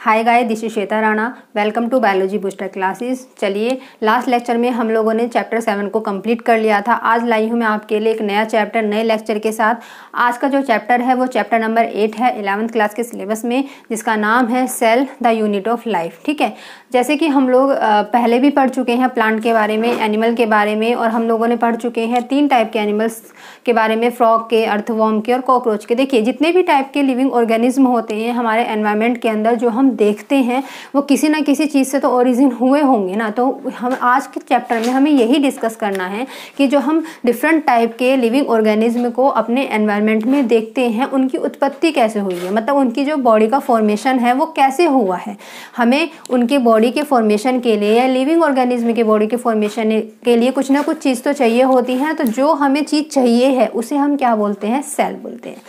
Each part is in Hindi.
Hi guys, this is Shweta Rana. Welcome to biology booster classes. चलिए, लास्ट लेक्चर में हम लोगों ने चैप्टर 7 को कंप्लीट कर लिया था। आज लाई हूँ मैं आपके लिए एक नया चैप्टर नए लेक्चर के साथ। आज का जो चैप्टर है वो चैप्टर नंबर 8 है 11th क्लास के सिलेबस में, जिसका नाम है cell the unit of life. ठीक है, जैसे कि हम लोग पहले भी पढ़ चुके हैं प्लांट के बारे में, एनिमल के बारे में, और हम लोगों ने पढ़ चुके हैं 3 टाइप के एनिमल्स के बारे में, फ्रॉग के, अर्थवॉर्म के और कॉकरोच के। देखिए, जितने भी टाइप के लिविंग ऑर्गेनिज्म होते हैं हमारे एनवायरनमेंट के अंदर जो हम देखते हैं वो किसी ना किसी चीज़ से तो ओरिजिन हुए होंगे ना। तो हम आज के चैप्टर में हमें यही डिस्कस करना है कि जो हम डिफरेंट टाइप के लिविंग ऑर्गेनिज्म को अपने एनवायरनमेंट में देखते हैं उनकी उत्पत्ति कैसे हुई है, मतलब उनकी जो बॉडी का फॉर्मेशन है वो कैसे हुआ है। हमें उनके बॉडी के फॉर्मेशन के लिए या लिविंग ऑर्गेनिज्म के बॉडी के फॉर्मेशन के लिए कुछ ना कुछ चीज़ तो चाहिए होती है। तो जो हमें चीज़ चाहिए है उसे हम क्या बोलते हैं? सेल बोलते हैं।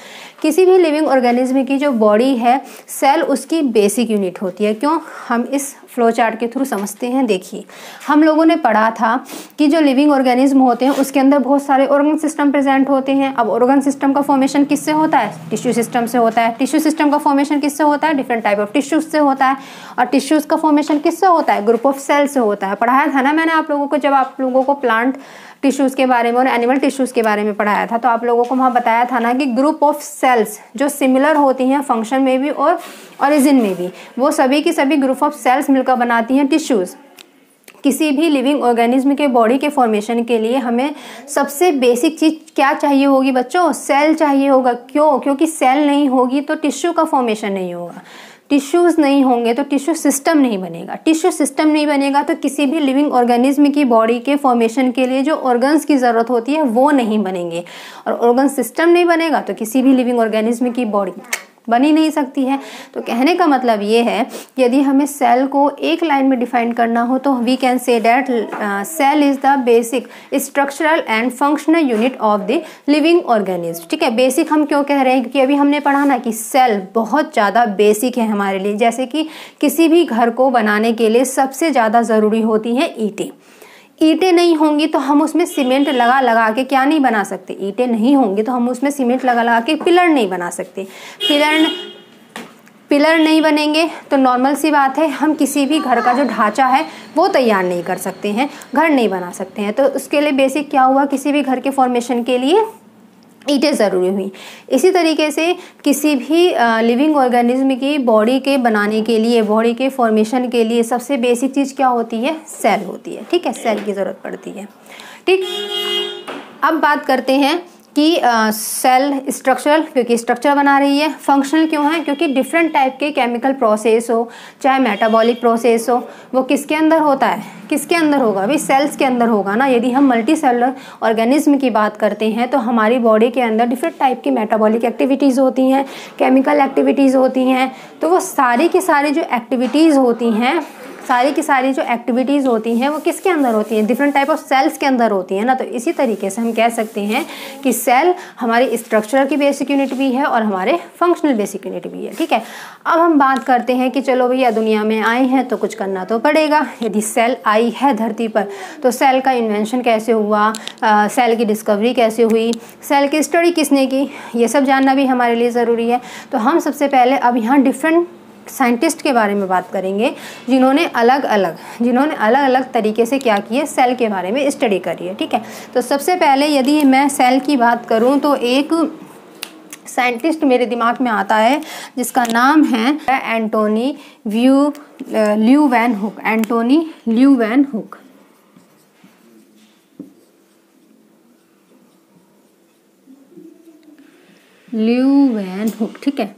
किसी भी लिविंग ऑर्गेनिज्म की जो बॉडी है, सेल उसकी बेसिक यूनिट होती है। क्यों? हम इस फ्लो चार्ट के थ्रू समझते हैं। देखिए, हम लोगों ने पढ़ा था कि जो लिविंग ऑर्गेनिज्म होते हैं उसके अंदर बहुत सारे ऑर्गन सिस्टम प्रेजेंट होते हैं। अब ऑर्गन सिस्टम का फॉर्मेशन किससे होता है? टिश्यू सिस्टम से होता है। टिश्यू सिस्टम का फॉर्मेशन किससे होता है? डिफरेंट टाइप ऑफ टिश्यूज से होता है। और टिश्यूज का फॉर्मेशन किससे होता है? ग्रुप ऑफ सेल से होता है। पढ़ाया था ना मैंने आप लोगों को, जब आप लोगों को प्लांट टिश्यूज़ के बारे में और एनिमल टिश्यूज़ के बारे में पढ़ाया था, तो आप लोगों को वहाँ बताया था ना कि ग्रुप ऑफ सेल्स जो सिमिलर होती हैं फंक्शन में भी और ओरिजिन में भी, वो सभी की सभी ग्रुप ऑफ सेल्स मिलकर बनाती हैं टिश्यूज़। किसी भी लिविंग ऑर्गेनिज्म के बॉडी के फॉर्मेशन के लिए हमें सबसे बेसिक चीज़ क्या चाहिए होगी बच्चों? सेल चाहिए होगा। क्यों? क्योंकि सेल नहीं होगी तो टिश्यू का फॉर्मेशन नहीं होगा। टिश्यूज़ नहीं होंगे तो टिश्यू सिस्टम नहीं बनेगा। टिश्यू सिस्टम नहीं बनेगा तो किसी भी लिविंग ऑर्गेनिज्म की बॉडी के फॉर्मेशन के लिए जो ऑर्गन्स की ज़रूरत होती है वो नहीं बनेंगे। और ऑर्गन सिस्टम नहीं बनेगा तो किसी भी लिविंग ऑर्गेनिज्म की बॉडी बन ही नहीं सकती है। तो कहने का मतलब ये है कि यदि हमें सेल को एक लाइन में डिफाइन करना हो तो we can say that cell is the basic structural and functional unit of the living organism. ठीक है, बेसिक हम क्यों कह रहे हैं? क्योंकि अभी हमने पढ़ा ना कि सेल बहुत ज़्यादा बेसिक है हमारे लिए। जैसे कि किसी भी घर को बनाने के लिए सबसे ज़्यादा ज़रूरी होती हैं ईंटें। ईंटें नहीं होंगी तो हम उसमें सीमेंट लगा लगा के क्या नहीं बना सकते? ईंटें नहीं होंगी तो हम उसमें सीमेंट लगा लगा के पिलर नहीं बना सकते। पिलर नहीं बनेंगे तो नॉर्मल सी बात है, हम किसी भी घर का जो ढांचा है वो तैयार नहीं कर सकते हैं, घर नहीं बना सकते हैं। तो उसके लिए बेसिक क्या हुआ? किसी भी घर के फॉर्मेशन के लिए ईंटें ज़रूरी हुई। इसी तरीके से किसी भी लिविंग ऑर्गेनिज्म की बॉडी के बनाने के लिए, बॉडी के फॉर्मेशन के लिए सबसे बेसिक चीज़ क्या होती है? सेल होती है। ठीक है, सेल की ज़रूरत पड़ती है। ठीक, अब बात करते हैं कि सेल स्ट्रक्चरल, क्योंकि स्ट्रक्चर बना रही है। फंक्शनल क्यों है? क्योंकि डिफरेंट टाइप के केमिकल प्रोसेस हो, चाहे मेटाबॉलिक प्रोसेस हो, वो किसके अंदर होता है? किसके अंदर होगा? भाई सेल्स के अंदर होगा ना। यदि हम मल्टी सेलुलर ऑर्गेनिज्म की बात करते हैं तो हमारी बॉडी के अंदर डिफरेंट टाइप की मेटाबॉलिक एक्टिविटीज़ होती हैं, केमिकल एक्टिविटीज़ होती हैं। तो वो सारी की सारी जो एक्टिविटीज़ होती हैं, सारी की सारी जो एक्टिविटीज़ होती हैं वो किसके अंदर होती हैं? डिफरेंट टाइप ऑफ सेल्स के अंदर होती हैं ना। तो इसी तरीके से हम कह सकते हैं कि सेल हमारी स्ट्रक्चरल की बेसिक यूनिट भी है और हमारे फंक्शनल बेसिक यूनिट भी है। ठीक है, अब हम बात करते हैं कि चलो भैया दुनिया में आए हैं तो कुछ करना तो पड़ेगा। यदि सेल आई है धरती पर तो सेल का इन्वेंशन कैसे हुआ, सेल की डिस्कवरी कैसे हुई, सेल की स्टडी किसने की, ये सब जानना भी हमारे लिए ज़रूरी है। तो हम सबसे पहले अब यहाँ डिफरेंट साइंटिस्ट के बारे में बात करेंगे जिन्होंने अलग अलग तरीके से क्या किए, सेल के बारे में स्टडी करी है। ठीक है, तो सबसे पहले यदि मैं सेल की बात करूं तो एक साइंटिस्ट मेरे दिमाग में आता है जिसका नाम है Antonie Leeuwenhoek. Antonie Leeuwenhoek. Leeuwenhoek, ठीक है,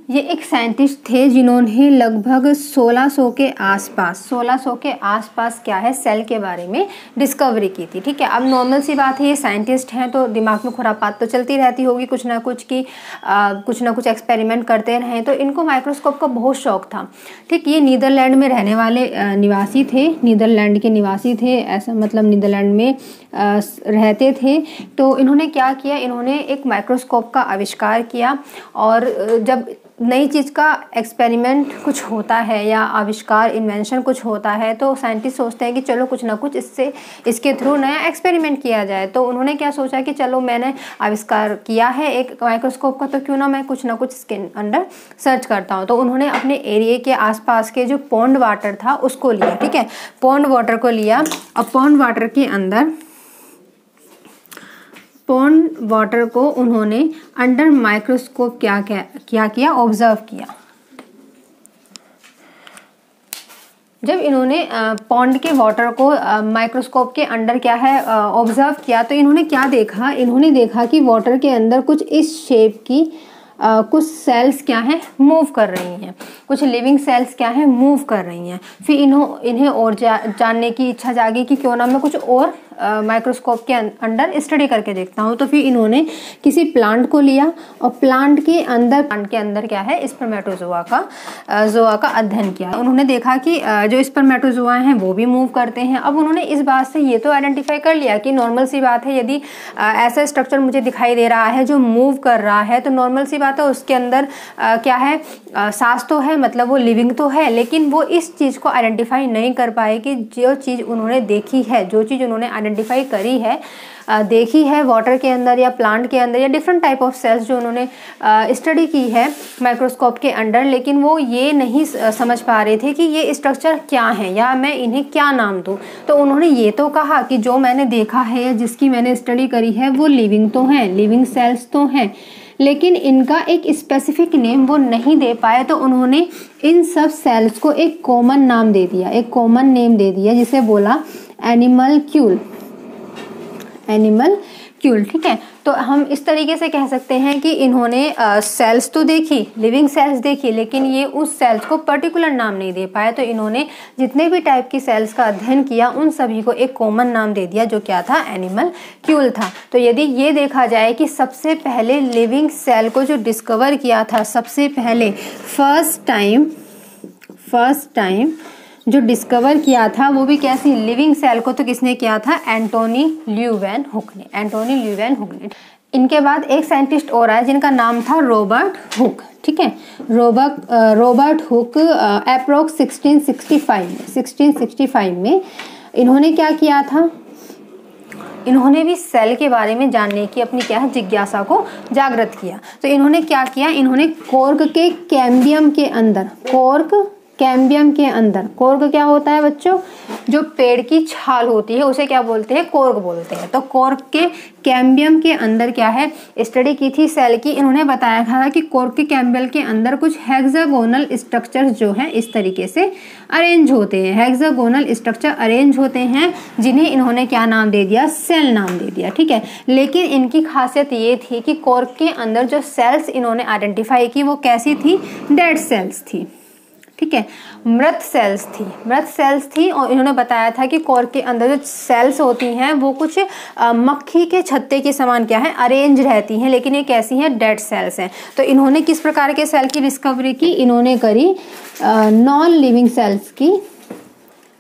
ये एक साइंटिस्ट थे जिन्होंने लगभग 1600 के आसपास क्या है, सेल के बारे में डिस्कवरी की थी। ठीक है, अब नॉर्मल सी बात है, ये साइंटिस्ट हैं तो दिमाग में खुरापात तो चलती रहती होगी कुछ ना कुछ की, कुछ ना कुछ एक्सपेरिमेंट करते रहें। तो इनको माइक्रोस्कोप का बहुत शौक था। ठीक, ये नीदरलैंड में रहने वाले निवासी थे, नीदरलैंड के निवासी थे, ऐसा मतलब नीदरलैंड में रहते थे। तो इन्होंने क्या किया, इन्होंने एक माइक्रोस्कोप का आविष्कार किया। और जब नई चीज़ का एक्सपेरिमेंट कुछ होता है या आविष्कार इन्वेंशन कुछ होता है तो साइंटिस्ट सोचते हैं कि चलो कुछ ना कुछ इसके थ्रू नया एक्सपेरिमेंट किया जाए। तो उन्होंने क्या सोचा कि चलो मैंने आविष्कार किया है एक माइक्रोस्कोप का, तो क्यों ना मैं कुछ ना कुछ इसके अंदर सर्च करता हूँ। तो उन्होंने अपने एरिया के आसपास के जो पॉन्ड वाटर था उसको लिया, ठीक है, पॉन्ड वाटर को लिया। और पॉन्ड वाटर के अंदर पॉन्ड वाटर को उन्होंने अंडर माइक्रोस्कोप क्या किया, ऑब्जर्व किया। जब इन्होंने पॉन्ड के वाटर को माइक्रोस्कोप के अंडर क्या है ऑब्जर्व किया, तो इन्होंने क्या देखा, इन्होंने देखा कि वाटर के अंदर कुछ इस शेप की कुछ सेल्स क्या हैं मूव कर रही हैं, कुछ लिविंग सेल्स क्या हैं मूव कर रही हैं। फिर इन्हें और जानने की इच्छा जागी कि क्यों ना मैं कुछ और माइक्रोस्कोप के अंदर स्टडी करके देखता हूँ। तो फिर इन्होंने किसी प्लांट को लिया और प्लांट के अंदर क्या है स्पर्मेटोजोआ का अध्ययन किया। उन्होंने देखा कि जो स्पर्मेटोजोआ हैं वो भी मूव करते हैं। अब उन्होंने इस बात से ये तो आइडेंटिफाई कर लिया कि नॉर्मल सी बात है, यदि ऐसा स्ट्रक्चर मुझे दिखाई दे रहा है जो मूव कर रहा है तो नॉर्मल सी बात है उसके अंदर क्या है सांस तो है, मतलब वो लिविंग तो है। लेकिन वो इस चीज़ को आइडेंटिफाई नहीं कर पाए कि जो चीज़ उन्होंने देखी है, जो चीज़ उन्होंने आइडेंटिफाई करी है, देखी है वाटर के अंदर या प्लांट के अंदर या डिफरेंट टाइप ऑफ सेल्स जो उन्होंने स्टडी की है माइक्रोस्कोप के अंडर, लेकिन वो ये नहीं समझ पा रहे थे कि ये स्ट्रक्चर क्या है या मैं इन्हें क्या नाम दूँ। तो उन्होंने ये तो कहा कि जो मैंने देखा है या जिसकी मैंने स्टडी करी है वो लिविंग तो हैं, लिविंग सेल्स तो हैं, लेकिन इनका एक स्पेसिफिक नेम वो नहीं दे पाए। तो उन्होंने इन सब सेल्स को एक कॉमन नाम दे दिया, एक कॉमन नेम दे दिया जिसे बोला एनिमलक्यूल, ठीक है। तो हम इस तरीके से कह सकते हैं कि इन्होंने सेल्स तो देखी, लिविंग सेल्स देखी, लेकिन ये उस सेल्स को पर्टिकुलर नाम नहीं दे पाए। तो इन्होंने जितने भी टाइप की सेल्स का अध्ययन किया उन सभी को एक कॉमन नाम दे दिया जो क्या था, एनिमलक्यूल था। तो यदि ये देखा जाए कि सबसे पहले लिविंग सेल को जो डिस्कवर किया था, सबसे पहले फर्स्ट टाइम जो डिस्कवर किया था वो भी कैसी, लिविंग सेल को, तो किसने किया था, एंटोनी ल्यूवेन हुक ने। इनके बाद एक साइंटिस्ट और आए जिनका नाम था रॉबर्ट हुक, ठीक है। रॉबर्ट हुक अप्रोक्स 1665 में इन्होंने क्या किया था, इन्होंने भी सेल के बारे में जानने की अपनी क्या है जिज्ञासा को जागृत किया। तो इन्होंने क्या किया, इन्होंने कॉर्क के कैम्बियम के अंदर, कॉर्क क्या होता है बच्चों, जो पेड़ की छाल होती है उसे क्या बोलते हैं, कॉर्क बोलते हैं। तो कॉर्क के कैम्बियम के अंदर क्या है स्टडी की थी सेल की। इन्होंने बताया था कि कॉर्क के कैम्बियम के अंदर कुछ हेक्सागोनल स्ट्रक्चर्स जो हैं इस तरीके से अरेंज होते हैं, हेक्सागोनल स्ट्रक्चर अरेंज होते हैं, जिन्हें इन्होंने क्या नाम दे दिया, सेल नाम दे दिया, ठीक है। लेकिन इनकी खासियत ये थी कि कॉर्क के अंदर जो सेल्स इन्होंने आइडेंटिफाई की वो कैसी थी, डेड सेल्स थी, ठीक है, मृत सेल्स थी। और इन्होंने बताया था कि कॉर्क के अंदर जो सेल्स होती हैं वो कुछ मक्खी के छत्ते के समान क्या है अरेंज रहती हैं, लेकिन ये कैसी हैं, डेड सेल्स हैं। तो इन्होंने किस प्रकार के सेल की डिस्कवरी की, इन्होंने करी नॉन लिविंग सेल्स की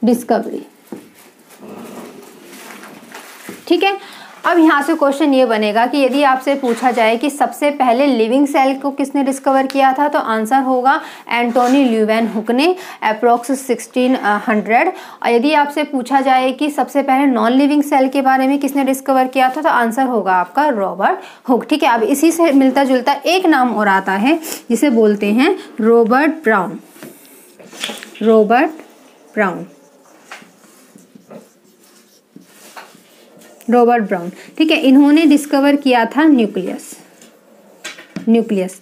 डिस्कवरी, ठीक है। अब यहाँ से क्वेश्चन ये बनेगा कि यदि आपसे पूछा जाए कि सबसे पहले लिविंग सेल को किसने डिस्कवर किया था, तो आंसर होगा एंटोनी ल्यूवेन हुक ने अप्रोक्स 1600। और यदि आपसे पूछा जाए कि सबसे पहले नॉन लिविंग सेल के बारे में किसने डिस्कवर किया था, तो आंसर होगा आपका रॉबर्ट हुक, ठीक है। अब इसी से मिलता जुलता एक नाम और आता है जिसे बोलते हैं रॉबर्ट ब्राउन, ठीक है। इन्होंने डिस्कवर किया था न्यूक्लियस,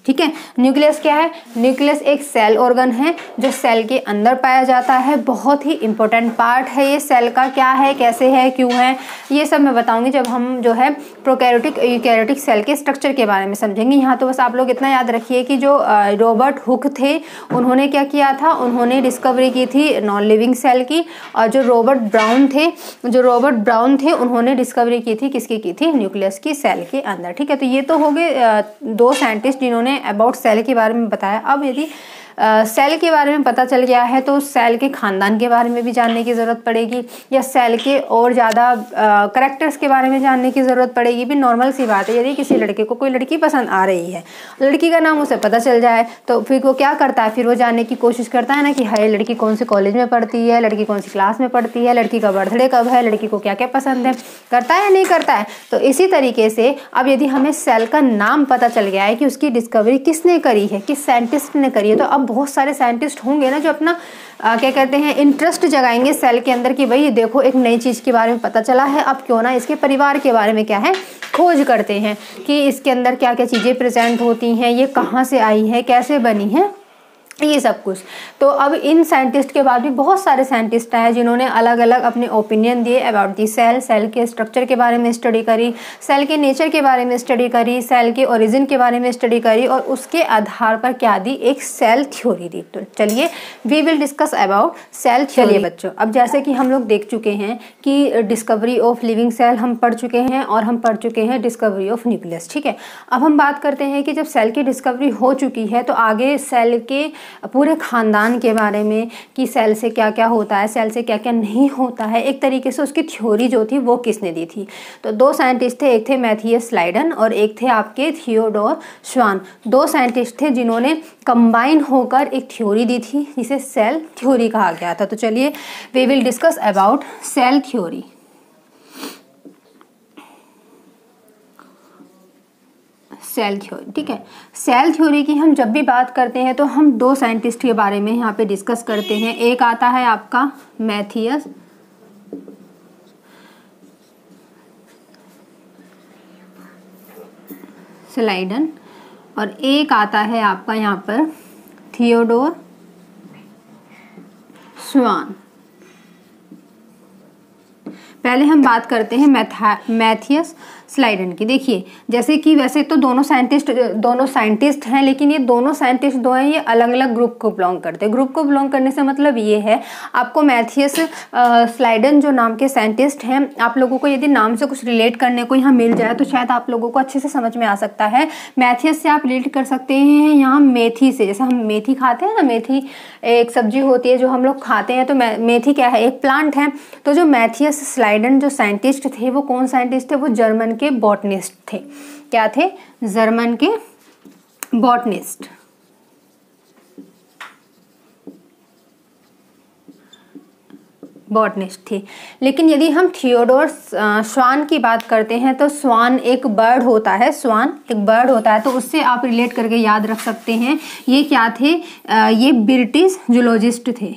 ठीक है। न्यूक्लियस क्या है, न्यूक्लियस एक सेल ऑर्गन है जो सेल के अंदर पाया जाता है, बहुत ही इंपॉर्टेंट पार्ट है ये सेल का। क्या है, कैसे है, क्यों है, ये सब मैं बताऊंगी जब हम जो है प्रोकैरियोटिक यूकैरियोटिक सेल के स्ट्रक्चर के बारे में समझेंगे। यहाँ तो बस आप लोग इतना याद रखिए कि जो रॉबर्ट हुक थे उन्होंने क्या किया था, उन्होंने डिस्कवरी की थी नॉन लिविंग सेल की। और जो रॉबर्ट ब्राउन थे उन्होंने डिस्कवरी की थी किसकी की थी, न्यूक्लियस की सेल के अंदर, ठीक है। तो ये तो हो गए दो साइंटिस्ट जिन्होंने अबाउट सेल के बारे में बताया। अब यदि सेल के बारे में पता चल गया है तो सेल के खानदान के बारे में भी जानने की ज़रूरत पड़ेगी, या सेल के और ज़्यादा करैक्टर्स के बारे में जानने की ज़रूरत पड़ेगी। भी नॉर्मल सी बात है, यदि किसी लड़के को कोई लड़की पसंद आ रही है, लड़की का नाम उसे पता चल जाए तो फिर वो क्या करता है, फिर वो जानने की कोशिश करता है ना कि हाय लड़की कौन से कॉलेज में पढ़ती है, लड़की कौन सी क्लास में पढ़ती है, लड़की का बर्थडे कब है, लड़की को क्या क्या पसंद है, करता है या नहीं करता है। तो इसी तरीके से अब यदि हमें सेल का नाम पता चल गया है कि उसकी डिस्कवरी किसने करी है, किस साइंटिस्ट ने करी है, तो अब बहुत सारे साइंटिस्ट होंगे ना जो अपना क्या कहते हैं इंटरेस्ट जगाएंगे सेल के अंदर कि भाई ये देखो एक नई चीज़ के बारे में पता चला है, अब क्यों ना इसके परिवार के बारे में क्या है खोज करते हैं कि इसके अंदर क्या क्या चीज़ें प्रेजेंट होती हैं, ये कहाँ से आई है, कैसे बनी है, ये सब कुछ। तो अब इन साइंटिस्ट के बाद भी बहुत सारे साइंटिस्ट आए जिन्होंने अलग अलग अपने ओपिनियन दिए अबाउट दी सेल, सेल के स्ट्रक्चर के बारे में स्टडी करी, सेल के नेचर के बारे में स्टडी करी, सेल के ओरिजिन के बारे में स्टडी करी और उसके आधार पर क्या दी, एक सेल थ्योरी दी। तो चलिए we will discuss about cell theory बच्चों। अब जैसे कि हम लोग देख चुके हैं कि डिस्कवरी ऑफ लिविंग सेल हम पढ़ चुके हैं और हम पढ़ चुके हैं डिस्कवरी ऑफ न्यूक्लियस, ठीक है। अब हम बात करते हैं कि जब सेल की डिस्कवरी हो चुकी है तो आगे सेल के पूरे खानदान के बारे में कि सेल से क्या क्या होता है, सेल से क्या क्या नहीं होता है, एक तरीके से उसकी थ्योरी जो थी वो किसने दी थी। तो दो साइंटिस्ट थे, एक थे मैथियस स्लाइडन और एक थे आपके थियोडोर श्वान। दो साइंटिस्ट थे जिन्होंने कंबाइन होकर एक थ्योरी दी थी जिसे सेल थ्योरी कहा गया था। तो चलिए we will discuss about cell theory. Cell theory, ठीक है। सेल थ्योरी की हम जब भी बात करते हैं तो हम दो साइंटिस्ट के बारे में यहाँ पे डिस्कस करते हैं। एक आता है आपका मैथियस स्लाइडन और एक आता है आपका यहाँ पर थियोडोर श्वान। पहले हम बात करते हैं मैथियस स्लाइडन की। देखिए जैसे कि वैसे तो दोनों साइंटिस्ट हैं, लेकिन ये दोनों साइंटिस्ट दो हैं, ये अलग अलग ग्रुप को बिलोंग करते हैं। ग्रुप को बिलोंग करने से मतलब ये है, आपको मैथियस स्लाइडन जो नाम के साइंटिस्ट हैं, आप लोगों को यदि नाम से कुछ रिलेट करने को यहाँ मिल जाए तो शायद आप लोगों को अच्छे से समझ में आ सकता है। मैथियस से आप रिलेट कर सकते हैं यहाँ मेथी से, जैसे हम मेथी खाते हैं ना, मेथी एक सब्जी होती है जो हम लोग खाते हैं। तो मेथी क्या है, एक प्लांट है। तो जो मैथियस स्लाइडन जो साइंटिस्ट थे वो कौन साइंटिस्ट थे, वो जर्मन के बॉटनिस्ट थे। क्या थे, जर्मन के बॉटनिस्ट। थे। लेकिन यदि हम थियोडोर श्वान की बात करते हैं तो श्वान एक बर्ड होता है, श्वान एक बर्ड होता है, तो उससे आप रिलेट करके याद रख सकते हैं। ये क्या थे, ये ब्रिटिश जूलॉजिस्ट थे,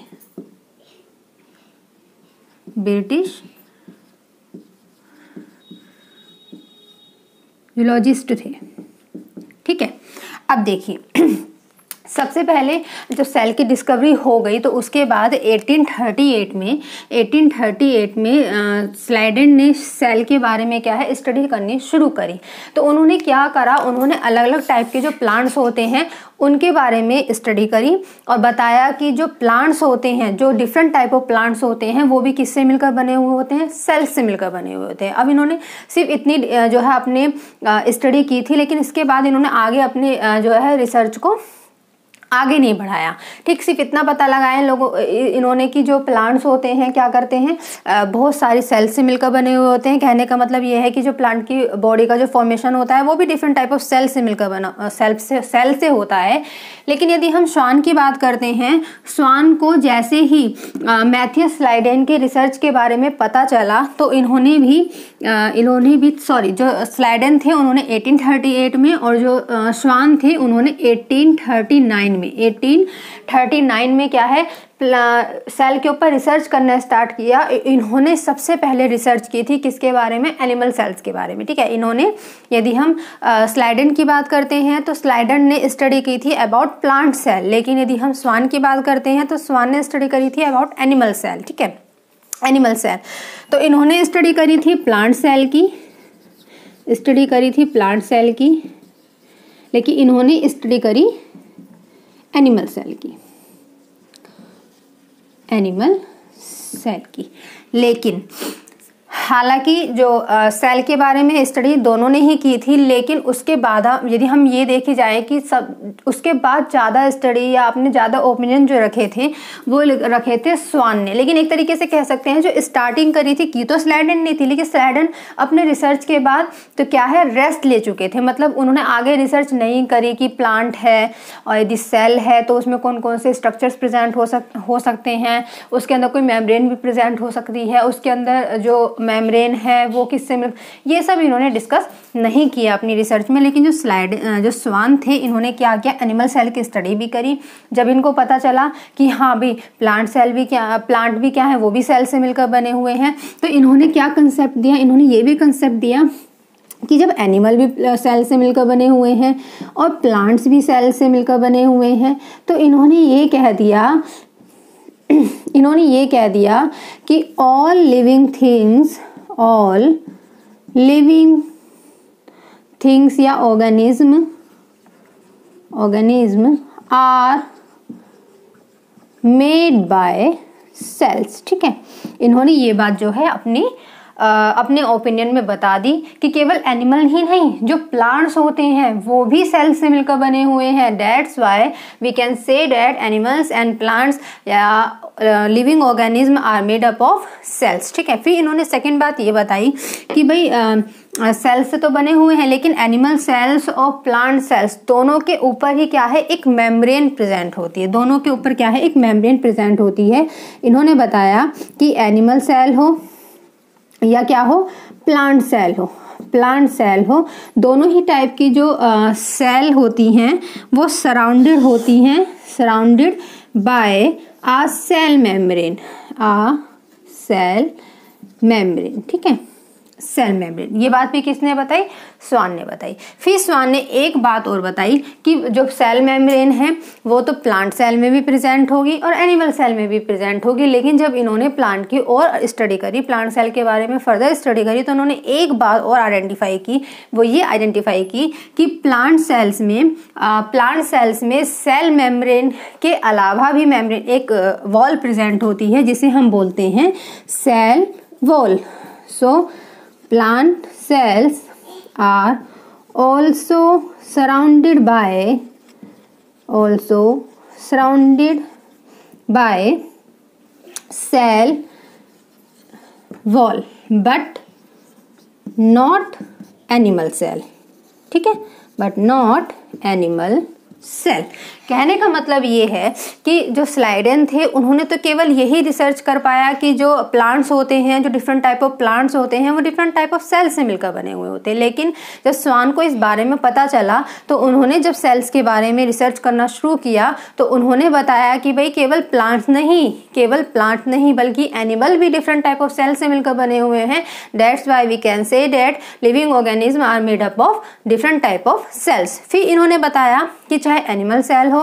ब्रिटिश जूलॉजिस्ट थे, ठीक है। अब देखिए सबसे पहले जब सेल की डिस्कवरी हो गई तो उसके बाद 1838 में स्लाइडन ने सेल के बारे में क्या है स्टडी करनी शुरू करी। तो उन्होंने क्या करा, उन्होंने अलग अलग टाइप के जो प्लांट्स होते हैं उनके बारे में स्टडी करी और बताया कि जो प्लांट्स होते हैं, जो डिफरेंट टाइप ऑफ प्लांट्स होते हैं, वो भी किससे मिलकर बने हुए होते हैं, सेल्स से मिलकर बने हुए होते हैं। अब इन्होंने सिर्फ इतनी जो है अपने स्टडी की थी, लेकिन इसके बाद इन्होंने आगे अपने जो है रिसर्च को आगे नहीं बढ़ाया, ठीक। सिर्फ इतना पता लगाया इन्होंने कि जो प्लांट्स होते हैं क्या करते हैं, बहुत सारी सेल से मिलकर बने हुए होते हैं। कहने का मतलब ये है कि जो प्लांट की बॉडी का जो फॉर्मेशन होता है वो भी डिफरेंट टाइप ऑफ सेल से मिलकर बना, सेल से होता है। लेकिन यदि हम श्वान की बात करते हैं, श्वान को जैसे ही मैथियस स्लाइडन के रिसर्च के बारे में पता चला तो इन्होंने भी जो स्लाइडन थे उन्होंने 1838 में और जो श्वान थे उन्होंने 1839 में क्या है सेल के ऊपर रिसर्च करना स्टार्ट किया। इन्होंने सबसे पहले रिसर्च की थी किसके बारे में, एनिमल सेल्स के बारे में, ठीक है। इन्होंने, यदि हम स्लाइडन की बात करते हैं तो स्लाइडन ने स्टडी की थी अबाउट प्लांट सेल, लेकिन यदि हम श्वान की बात करते हैं तो श्वान ने स्टडी करी थी अबाउट एनिमल सेल, ठीक है, एनिमल सेल। तो इन्होंने स्टडी करी थी प्लांट सेल की, लेकिन इन्होंने स्टडी करी एनिमल सेल की। लेकिन हालांकि जो सेल के बारे में स्टडी दोनों ने ही की थी, लेकिन उसके बाद यदि हम ये देखे जाए कि सब उसके बाद ज़्यादा स्टडी या अपने ज़्यादा ओपिनियन जो रखे थे वो रखे थे स्वान ने। लेकिन एक तरीके से कह सकते हैं जो स्टार्टिंग करी थी की तो स्लाइडेन ने थी, लेकिन स्लाइडेन अपने रिसर्च के बाद तो क्या है रेस्ट ले चुके थे, मतलब उन्होंने आगे रिसर्च नहीं करी कि प्लांट है और यदि सेल है तो उसमें कौन कौन से स्ट्रक्चर्स प्रेजेंट हो सकते हैं, उसके अंदर कोई मेम्ब्रेन भी प्रेजेंट हो सकती है, उसके अंदर जो मेम्ब्रेन है वो किससे मिल, ये सब इन्होंने डिस्कस नहीं किया अपनी रिसर्च में। लेकिन जो स्वान थे इन्होंने क्या किया, एनिमल सेल की स्टडी भी करी। जब इनको पता चला कि हाँ भाई प्लांट भी क्या है, वो भी सेल से मिलकर बने हुए हैं, तो इन्होंने क्या कंसेप्ट दिया, इन्होंने ये भी कंसेप्ट दिया कि जब एनिमल भी सेल से मिलकर बने हुए हैं और प्लांट्स भी सेल से मिलकर बने हुए हैं, तो इन्होंने ये कह दिया कि ऑल लिविंग थिंग्स या organism are made by cells. ठीक है, इन्होंने ये बात जो है अपने ओपिनियन में बता दी कि केवल एनिमल ही नहीं, जो प्लांट्स होते हैं वो भी सेल से मिलकर बने हुए हैं। That's why we can say that animals and plants या living organism are made up of cells. ठीक है, फिर इन्होंने सेकंड बात ये बताई कि भाई सेल्स से तो बने हुए हैं, लेकिन एनिमल सेल्स और प्लांट सेल्स दोनों के ऊपर ही क्या है, एक मेम्ब्रेन प्रेजेंट होती है। दोनों के ऊपर क्या है, एक मेम्ब्रेन प्रेजेंट होती है। इन्होंने बताया कि एनिमल सेल हो या क्या हो, प्लांट सेल हो, दोनों ही टाइप की जो सेल होती हैं वो surrounded by a cell membrane. ठीक है, सेल मेम्ब्रेन। ये बात भी किसने बताई, स्वान ने बताई। फिर स्वान ने एक बात और बताई कि जो सेल मेम्ब्रेन है वो तो प्लांट सेल में भी प्रेजेंट होगी और एनिमल सेल में भी प्रेजेंट होगी। लेकिन जब इन्होंने प्लांट की और स्टडी करी, प्लांट सेल के बारे में फर्दर स्टडी करी, तो उन्होंने एक बात और आइडेंटिफाई की, वो ये आइडेंटिफाई की कि प्लांट सेल्स में सेल मेम्ब्रेन के अलावा भी मेम्ब्रेन एक वॉल प्रेजेंट होती है जिसे हम बोलते हैं cell wall. So plant cells are also surrounded by cell wall but not animal cell। ठीक है, but not animal सेल। कहने का मतलब ये है कि जो स्लाइडेन थे उन्होंने तो केवल यही रिसर्च कर पाया कि जो प्लांट्स होते हैं, जो डिफरेंट टाइप ऑफ प्लांट्स होते हैं वो डिफरेंट टाइप ऑफ सेल से मिलकर बने हुए होते हैं। लेकिन जब स्वान को इस बारे में पता चला तो उन्होंने जब सेल्स के बारे में रिसर्च करना शुरू किया तो उन्होंने बताया कि भाई केवल प्लांट नहीं बल्कि एनिमल भी डिफरेंट टाइप ऑफ सेल से मिलकर बने हुए हैं। That's why we can say that living organism are made up of different type of cells. फिर इन्होंने बताया कि चाहे एनिमल सेल हो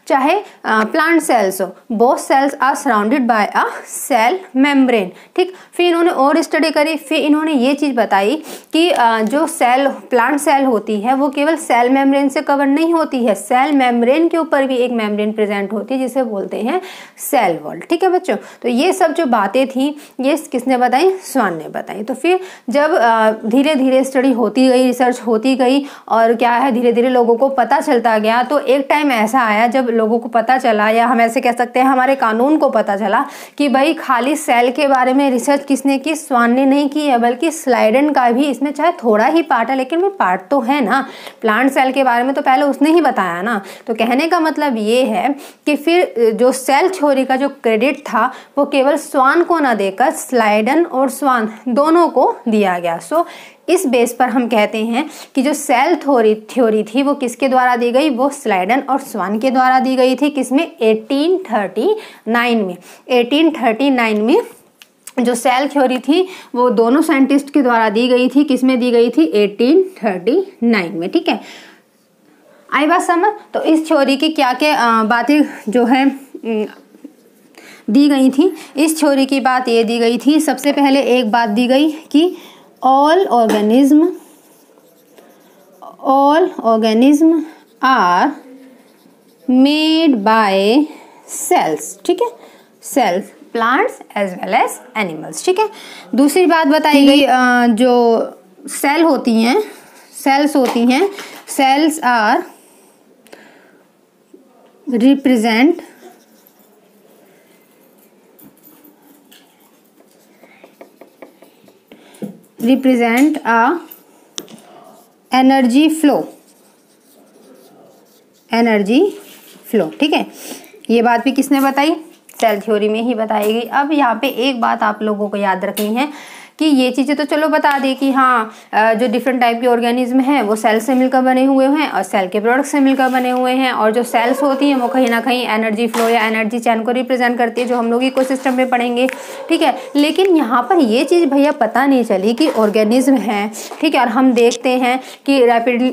चाहे प्लांट सेल्स हो, both cells are surrounded by a cell membrane. ठीक, फिर इन्होंने और स्टडी करी, फिर इन्होंने ये चीज़ बताई कि जो प्लांट सेल होती है वो केवल सेल मेम्ब्रेन से कवर नहीं होती है, सेल मेम्ब्रेन के ऊपर भी एक मेम्ब्रेन प्रेजेंट होती है जिसे बोलते हैं सेल वॉल। ठीक है बच्चों, तो ये सब जो बातें थी ये किसने बताई, स्वान ने बताई। तो फिर जब धीरे धीरे स्टडी होती गई, रिसर्च होती गई और क्या है धीरे धीरे लोगों को पता चलता गया, तो एक टाइम ऐसा आया जब लोगों को पता चला, या हम ऐसे कह सकते हैं हमारे कानून को पता चला कि भाई खाली सेल के बारे में रिसर्च किसने की, स्वान ने नहीं की है, बल्कि स्लाइडेन का भी इसमें चाहे थोड़ा ही पार्ट है लेकिन वो पार्ट तो है ना। प्लांट सेल के बारे में तो पहले उसने ही बताया ना। तो कहने का मतलब ये है कि फिर जो सेल थ्योरी का जो क्रेडिट था वो केवल स्वान को ना देकर स्लाइडेन और स्वान दोनों को दिया गया। सो इस बेस पर हम कहते हैं कि जो सेल थ्योरी थी वो किसके द्वारा दी गई, वो स्लाइडेन और स्वान के द्वारा दी गई थी। किसमें, 1839 में। 1839 में जो सेल थ्योरी थी वो दोनों साइंटिस्ट के द्वारा दी गई थी। किसमें दी गई थी, 1839 में। ठीक है, आई बात समझ। तो इस थ्योरी की क्या क्या बातें जो है दी गई थी। इस थ्योरी की बात ये दी गई थी, सबसे पहले एक बात दी गई कि all organism are made by cells। ठीक है, cells plants as well as animals. ठीक है, दूसरी बात बताई गई जो सेल्स होती हैं, cells are represent a energy flow. ठीक है, ये बात भी किसने बताई? सेल थ्योरी में ही बताई गई। अब यहाँ पे एक बात आप लोगों को याद रखनी है कि ये चीज़ें तो चलो बता दी कि हाँ जो डिफरेंट टाइप के ऑर्गेनिज्म हैं वो सेल से मिलकर बने हुए हैं और सेल के प्रोडक्ट से मिलकर बने हुए हैं, और जो सेल्स होती हैं वो कहीं ना कहीं एनर्जी फ्लो या एनर्जी चैन को रिप्रेजेंट करती है, जो हम लोग इकोसिस्टम में पढ़ेंगे। ठीक है, लेकिन यहाँ पर ये चीज़ भैया पता नहीं चली कि ऑर्गेनिज्म हैं, ठीक है, और हम देखते हैं कि रैपिडली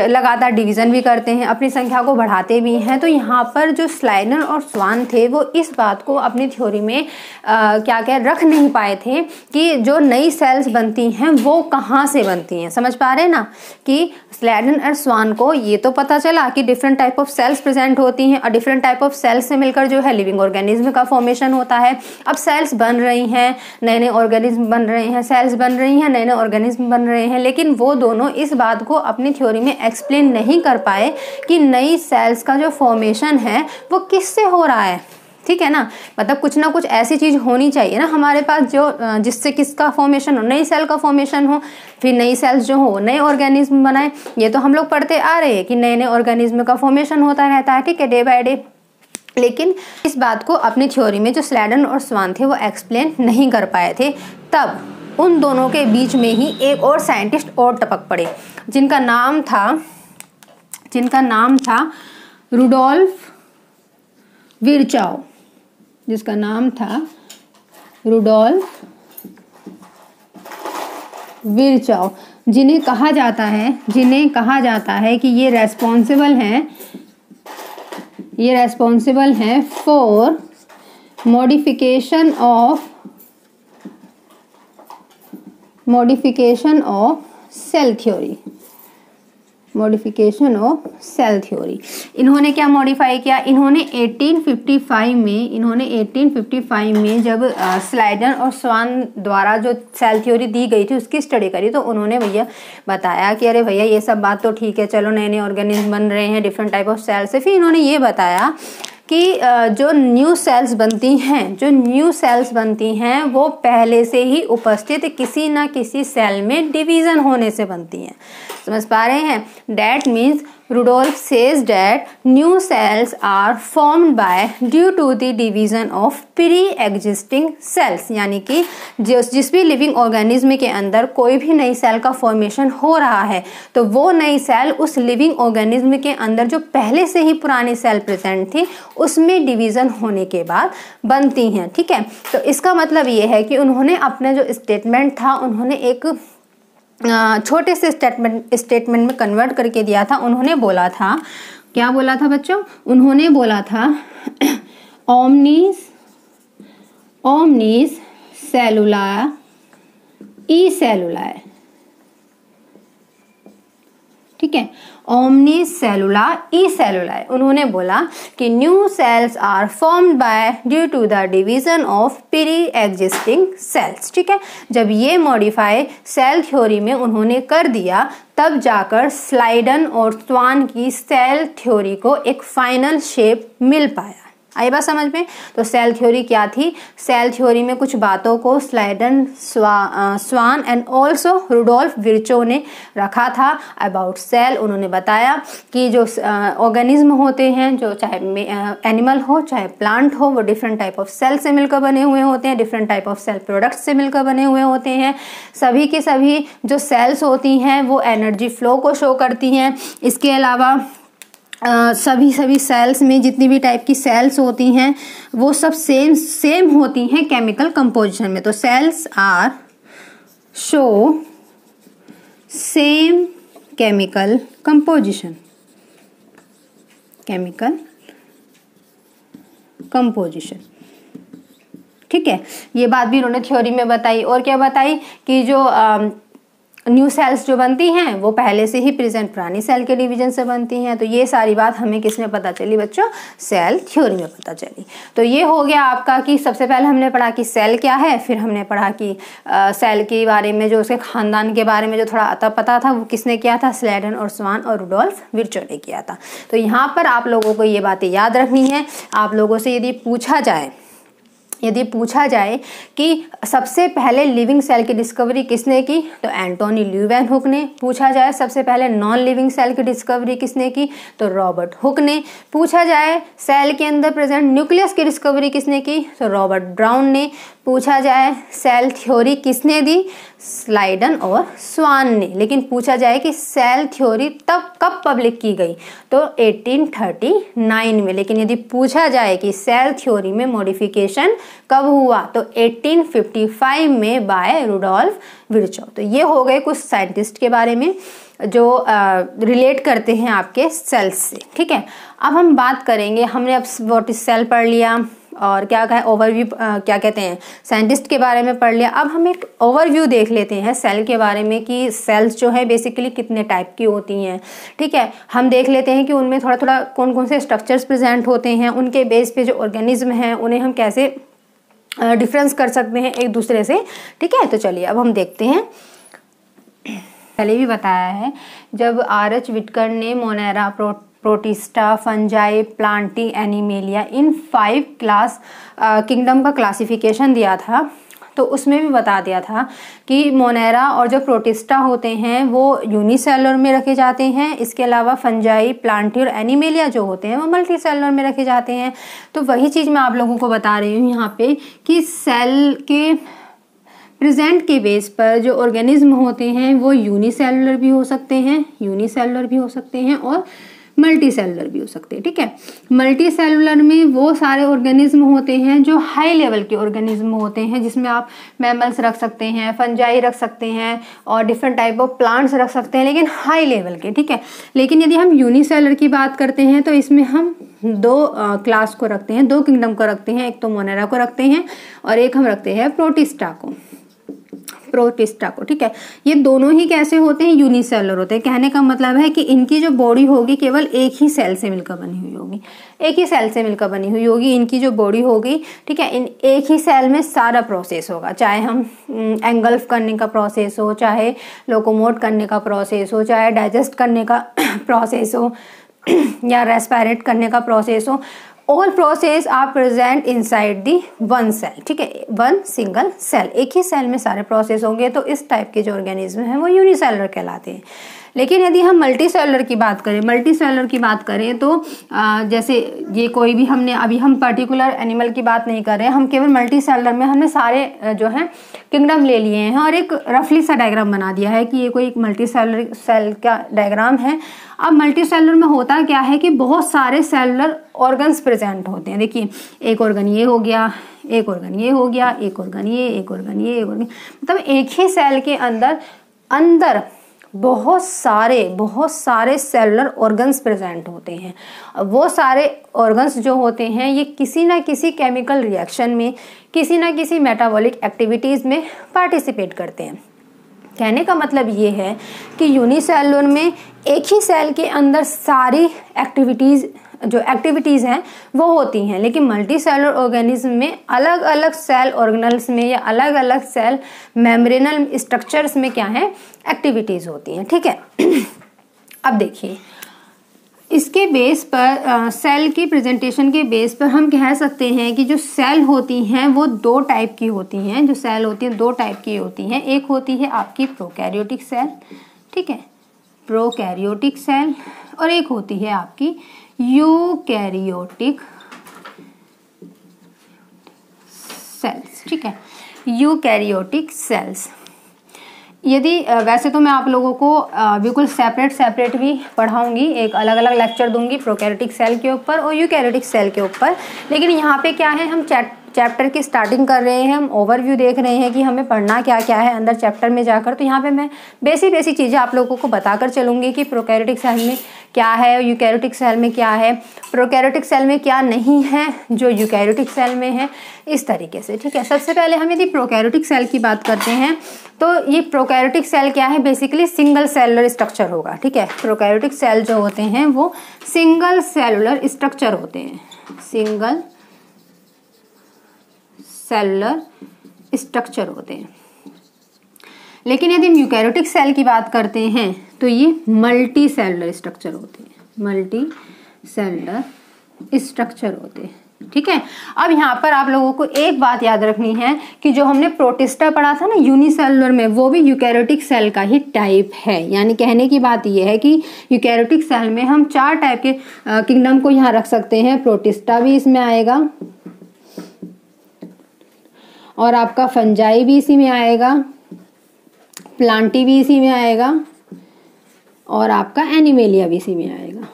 लगातार डिवीज़न भी करते हैं, अपनी संख्या को बढ़ाते भी हैं। तो यहाँ पर जो स्लाइडर और स्वान थे वो इस बात को अपनी थ्योरी में क्या रख नहीं पाए थे कि जो नई सेल्स बनती हैं वो कहाँ से बनती हैं। समझ पा रहे हैं ना कि स्लाइडर और स्वान को ये तो पता चला कि different type of cells present होती हैं और डिफरेंट टाइप ऑफ सेल्स से मिलकर जो है लिविंग ऑर्गेनिज्म का फॉर्मेशन होता है। अब सेल्स बन रही हैं, नए नए ऑर्गेनिज्म बन रहे हैं, सेल्स बन रही हैं, नए नए ऑर्गेनिज्म बन रहे हैं, लेकिन वो दोनों इस बात को अपनी थ्योरी में एक्सप्लेन नहीं कर पाए कि नई सेल्स का जो फॉर्मेशन है वो किससे हो रहा है। ठीक है ना, मतलब कुछ ना कुछ ऐसी चीज होनी चाहिए ना हमारे पास जो जिससे किसका फॉर्मेशन हो, नई सेल का फॉर्मेशन हो, फिर नई सेल्स जो हो नए ऑर्गेनिज्म बनाए। ये तो हम लोग पढ़ते आ रहे हैं कि नए नए ऑर्गेनिज्म का फॉर्मेशन होता रहता है, ठीक है, डे बाय डे। लेकिन इस बात को अपनी थ्योरी में जो स्लाइडर और स्वान थे वो एक्सप्लेन नहीं कर पाए थे। तब उन दोनों के बीच में ही एक और साइंटिस्ट और टपक पड़े जिनका नाम था रुडोल्फ विरचाओ, जिसका नाम था रुडोल्फ विरचाओ, जिन्हें कहा जाता है कि ये रेस्पॉन्सिबल हैं for modification of cell theory. इन्होंने क्या मॉडिफाई किया? इन्होंने 1855 में जब स्लाइडर और स्वान द्वारा जो सेल थ्योरी दी गई थी उसकी स्टडी करी, तो उन्होंने भैया बताया कि अरे भैया ये सब बात तो ठीक है, चलो नए नए ऑर्गेनिज्म बन रहे हैं डिफरेंट टाइप ऑफ सेल से। फिर इन्होंने ये बताया कि जो न्यू सेल्स बनती हैं वो पहले से ही उपस्थित किसी ना किसी सेल में डिवीजन होने से बनती हैं। समझ पा रहे हैं? That means Rudolph says that new cells are formed by due to the division of pre-existing cells, यानी कि जिस भी लिविंग ऑर्गेनिज्म के अंदर कोई भी नई सेल का फॉर्मेशन हो रहा है तो वो नई सेल उस लिविंग ऑर्गेनिज्म के अंदर जो पहले से ही पुरानी सेल प्रेजेंट थी उसमें डिवीजन होने के बाद बनती हैं। ठीक है, तो इसका मतलब ये है कि उन्होंने अपने जो स्टेटमेंट था उन्होंने एक छोटे से स्टेटमेंट में कन्वर्ट करके दिया था। उन्होंने बोला था, क्या बोला था बच्चों? उन्होंने बोला था ओमनीस सेलुला ई सेलुलाए। ठीक है, ओमनीस सेलुला ई सेलुलाए। उन्होंने बोला कि new cells are formed by due to the division of pre existing cells. ठीक है, जब ये मॉडिफाई सेल थ्योरी में उन्होंने कर दिया तब जाकर स्लाइडन और स्वान की सेल थ्योरी को एक फाइनल शेप मिल पाया। आई बात समझ में? तो सेल थ्योरी क्या थी? सेल थ्योरी में कुछ बातों को Schleiden, Schwann and also Rudolf Virchow ने रखा था अबाउट सेल। उन्होंने बताया कि जो ऑर्गेनिज्म होते हैं, जो चाहे एनिमल हो चाहे प्लांट हो, वो डिफरेंट टाइप ऑफ सेल से मिलकर बने हुए होते हैं, different type of cell products से मिलकर बने हुए होते हैं। सभी के सभी जो सेल्स होती हैं वो एनर्जी फ्लो को शो करती हैं। इसके अलावा सभी सेल्स में जितनी भी टाइप की सेल्स होती हैं वो सब सेम होती हैं केमिकल कंपोजिशन में। तो cells are show same chemical composition. ठीक है, ये बात भी उन्होंने थ्योरी में बताई। और क्या बताई कि जो न्यू सेल्स जो बनती हैं वो पहले से ही प्रेजेंट पुरानी सेल के डिवीजन से बनती हैं। तो ये सारी बात हमें किसमें पता चली बच्चों, सेल थ्योरी में पता चली। तो ये हो गया आपका कि सबसे पहले हमने पढ़ा कि सेल क्या है, फिर हमने पढ़ा कि सेल के बारे में जो उसके खानदान के बारे में जो थोड़ा अता पता था वो किसने किया था, स्लेडन और स्वान और रुडोल्फ विर्चो ने किया था। तो यहाँ पर आप लोगों को ये बातें याद रखनी है। आप लोगों से यदि पूछा जाए कि सबसे पहले लिविंग सेल की डिस्कवरी किसने की, तो एंटोनी ल्यूवेनहुक ने। पूछा जाए सबसे पहले नॉन लिविंग सेल की डिस्कवरी किसने की, तो रॉबर्ट हुक ने। पूछा जाए सेल के अंदर प्रेजेंट न्यूक्लियस की डिस्कवरी किसने की, तो रॉबर्ट ब्राउन ने। पूछा जाए सेल थ्योरी किसने दी, स्लाइडन और स्वान ने। लेकिन पूछा जाए कि सेल थ्योरी तब कब पब्लिक की गई, तो 1839 में। लेकिन यदि पूछा जाए कि सेल थ्योरी में मॉडिफिकेशन कब हुआ, तो 1855 में बाय रुडोल्फ विर्चो। तो ये हो गए कुछ साइंटिस्ट के बारे में जो रिलेट करते हैं आपके सेल्स से। ठीक है, अब हम बात करेंगे, हमने अब व्हाट इज सेल पढ़ लिया और क्या कहा ओवरव्यू, क्या कहते हैं साइंटिस्ट के बारे में पढ़ लिया। अब हम एक ओवरव्यू देख लेते हैं सेल के बारे में कि सेल्स जो है बेसिकली कितने टाइप की होती हैं। ठीक है, हम देख लेते हैं कि उनमें थोड़ा थोड़ा कौन कौन से स्ट्रक्चर्स प्रेजेंट होते हैं, उनके बेस पे जो ऑर्गेनिज्म हैं उन्हें हम कैसे डिफरेंस कर सकते हैं एक दूसरे से। ठीक है, तो चलिए अब हम देखते हैं। पहले भी बताया है जब आर.एच. विटकर ने Monera, Protista, Fungi, Plantae, Animalia इन 5 क्लास किंगडम का क्लासिफिकेशन दिया था, तो उसमें भी बता दिया था कि मोनेरा और जो प्रोटिस्टा होते हैं वो यूनिसेलुलर में रखे जाते हैं। इसके अलावा फंजाई, प्लांटी और एनिमेलिया जो होते हैं वो मल्टीसेलुलर में रखे जाते हैं। तो वही चीज़ मैं आप लोगों को बता रही हूँ यहाँ पे कि सेल के प्रेजेंट के बेस पर जो ऑर्गेनिज्म होते हैं वो यूनिसेलुलर भी हो सकते हैं और मल्टी सेलुलर भी हो सकते हैं। ठीक है, मल्टी सेलुलर में वो सारे ऑर्गेनिज्म होते हैं जो हाई लेवल के ऑर्गेनिज्म होते हैं, जिसमें आप मैमल्स रख सकते हैं, फंजाई रख सकते हैं और डिफरेंट टाइप ऑफ प्लांट्स रख सकते हैं, लेकिन हाई लेवल के। ठीक है, लेकिन यदि हम यूनिसेलुलर की बात करते हैं तो इसमें हम 2 क्लास को रखते हैं, 2 किंगडम को रखते हैं। एक तो मोनेरा को रखते हैं और एक हम रखते हैं प्रोटिस्टा को। ठीक है, ये दोनों ही कैसे होते हैं, यूनिसेलुलर होते हैं। कहने का मतलब है कि इनकी जो बॉडी होगी केवल एक ही सेल से मिलकर बनी हुई होगी, इनकी जो बॉडी होगी। ठीक है, इन एक ही सेल में सारा प्रोसेस होगा, चाहे हम एंगल्फ करने का प्रोसेस हो, चाहे लोकोमोट करने का प्रोसेस हो, चाहे डाइजेस्ट करने का प्रोसेस हो या रेस्पिरेट करने का प्रोसेस हो। All process are present inside the one cell. ठीक है, वन सिंगल सेल, एक ही सेल में सारे प्रोसेस होंगे। तो इस टाइप के जो ऑर्गेनिज्म हैं वो यूनिसेलुलर कहलाते हैं। लेकिन यदि हम मल्टी सेलुलर की बात करें तो जैसे ये कोई भी हम पर्टिकुलर एनिमल की बात नहीं कर रहे हैं, हम केवल मल्टी सेलुलर में हमने सारे जो है किंगडम ले लिए हैं और एक रफली सा डायग्राम बना दिया है कि ये कोई एक मल्टी सेलुलर सेल का डायग्राम है। अब मल्टी सेलुलर में होता क्या है कि बहुत सारे सेलुलर ऑर्गन्स प्रेजेंट होते हैं। देखिए, एक ऑर्गन ये हो गया, एक ऑर्गन ये हो गया, एक ऑर्गन ये, एक ऑर्गन ये, एक ऑर्गन, मतलब एक ही सेल के अंदर बहुत सारे सेलुलर ऑर्गन्स प्रेजेंट होते हैं। वो सारे ऑर्गन्स जो होते हैं ये किसी ना किसी केमिकल रिएक्शन में, किसी ना किसी मेटाबॉलिक एक्टिविटीज़ में पार्टिसिपेट करते हैं। कहने का मतलब ये है कि यूनिसेलुलर में एक ही सेल के अंदर सारी एक्टिविटीज़ हैं वो होती हैं, लेकिन मल्टी सेलुलर ऑर्गेनिज्म में अलग अलग सेल ऑर्गेनल्स में या अलग अलग सेल मेम्ब्रेनल स्ट्रक्चर्स में क्या है, एक्टिविटीज़ होती हैं। ठीक है, अब देखिए इसके बेस पर सेल की प्रेजेंटेशन के बेस पर हम कह सकते हैं कि जो सेल होती हैं वो 2 टाइप की होती हैं। जो सेल होती हैं 2 टाइप की होती हैं। एक होती है आपकी प्रोकैरियोटिक सेल, ठीक है, प्रोकैरियोटिक सेल, और एक होती है आपकी यूकैरियोटिक सेल्स। ठीक है, यूकैरियोटिक सेल्स। यदि वैसे तो मैं आप लोगों को बिल्कुल सेपरेट भी पढ़ाऊंगी, एक अलग अलग लेक्चर दूंगी प्रोकैरियोटिक सेल के ऊपर और यूकैरियोटिक सेल के ऊपर, लेकिन यहाँ पे क्या है, हम चैप्टर की स्टार्टिंग कर रहे हैं, हम ओवरव्यू देख रहे हैं कि हमें पढ़ना क्या क्या है अंदर चैप्टर में जाकर। तो यहाँ पे मैं बेसिक चीज़ें आप लोगों को बताकर चलूँगी कि प्रोकैरियोटिक सेल में क्या है यूकैरियोटिक सेल में, क्या है प्रोकैरियोटिक सेल में, क्या नहीं है जो यूकैरियोटिक सेल में है, इस तरीके से। ठीक है, सबसे पहले हम यदि प्रोकैरियोटिक सेल की बात करते हैं तो ये प्रोकैरियोटिक सेल क्या है, बेसिकली सिंगल सेलुलर स्ट्रक्चर होगा। ठीक है, प्रोकैरियोटिक सेल जो होते हैं वो सिंगल सेलुलर स्ट्रक्चर होते हैं, सिंगल सेलुलर स्ट्रक्चर होते हैं। लेकिन यदि हम यूकैरियोटिक सेल की बात करते हैं तो ये मल्टी सेलुलर स्ट्रक्चर होते हैं, मल्टी सेलुलर स्ट्रक्चर होते हैं। ठीक है, अब यहाँ पर आप लोगों को एक बात याद रखनी है कि जो हमने प्रोटिस्टा पढ़ा था ना यूनिसेलुलर में, वो भी यूकैरियोटिक सेल का ही टाइप है। यानी कहने की बात ये है कि यूकैरियोटिक सेल में हम 4 टाइप के किंगडम को यहाँ रख सकते हैं। प्रोटिस्टा भी इसमें आएगा और आपका फंजाई भी इसी में आएगा, प्लांटी भी इसी में आएगा और आपका एनिमेलिया भी इसी में आएगा।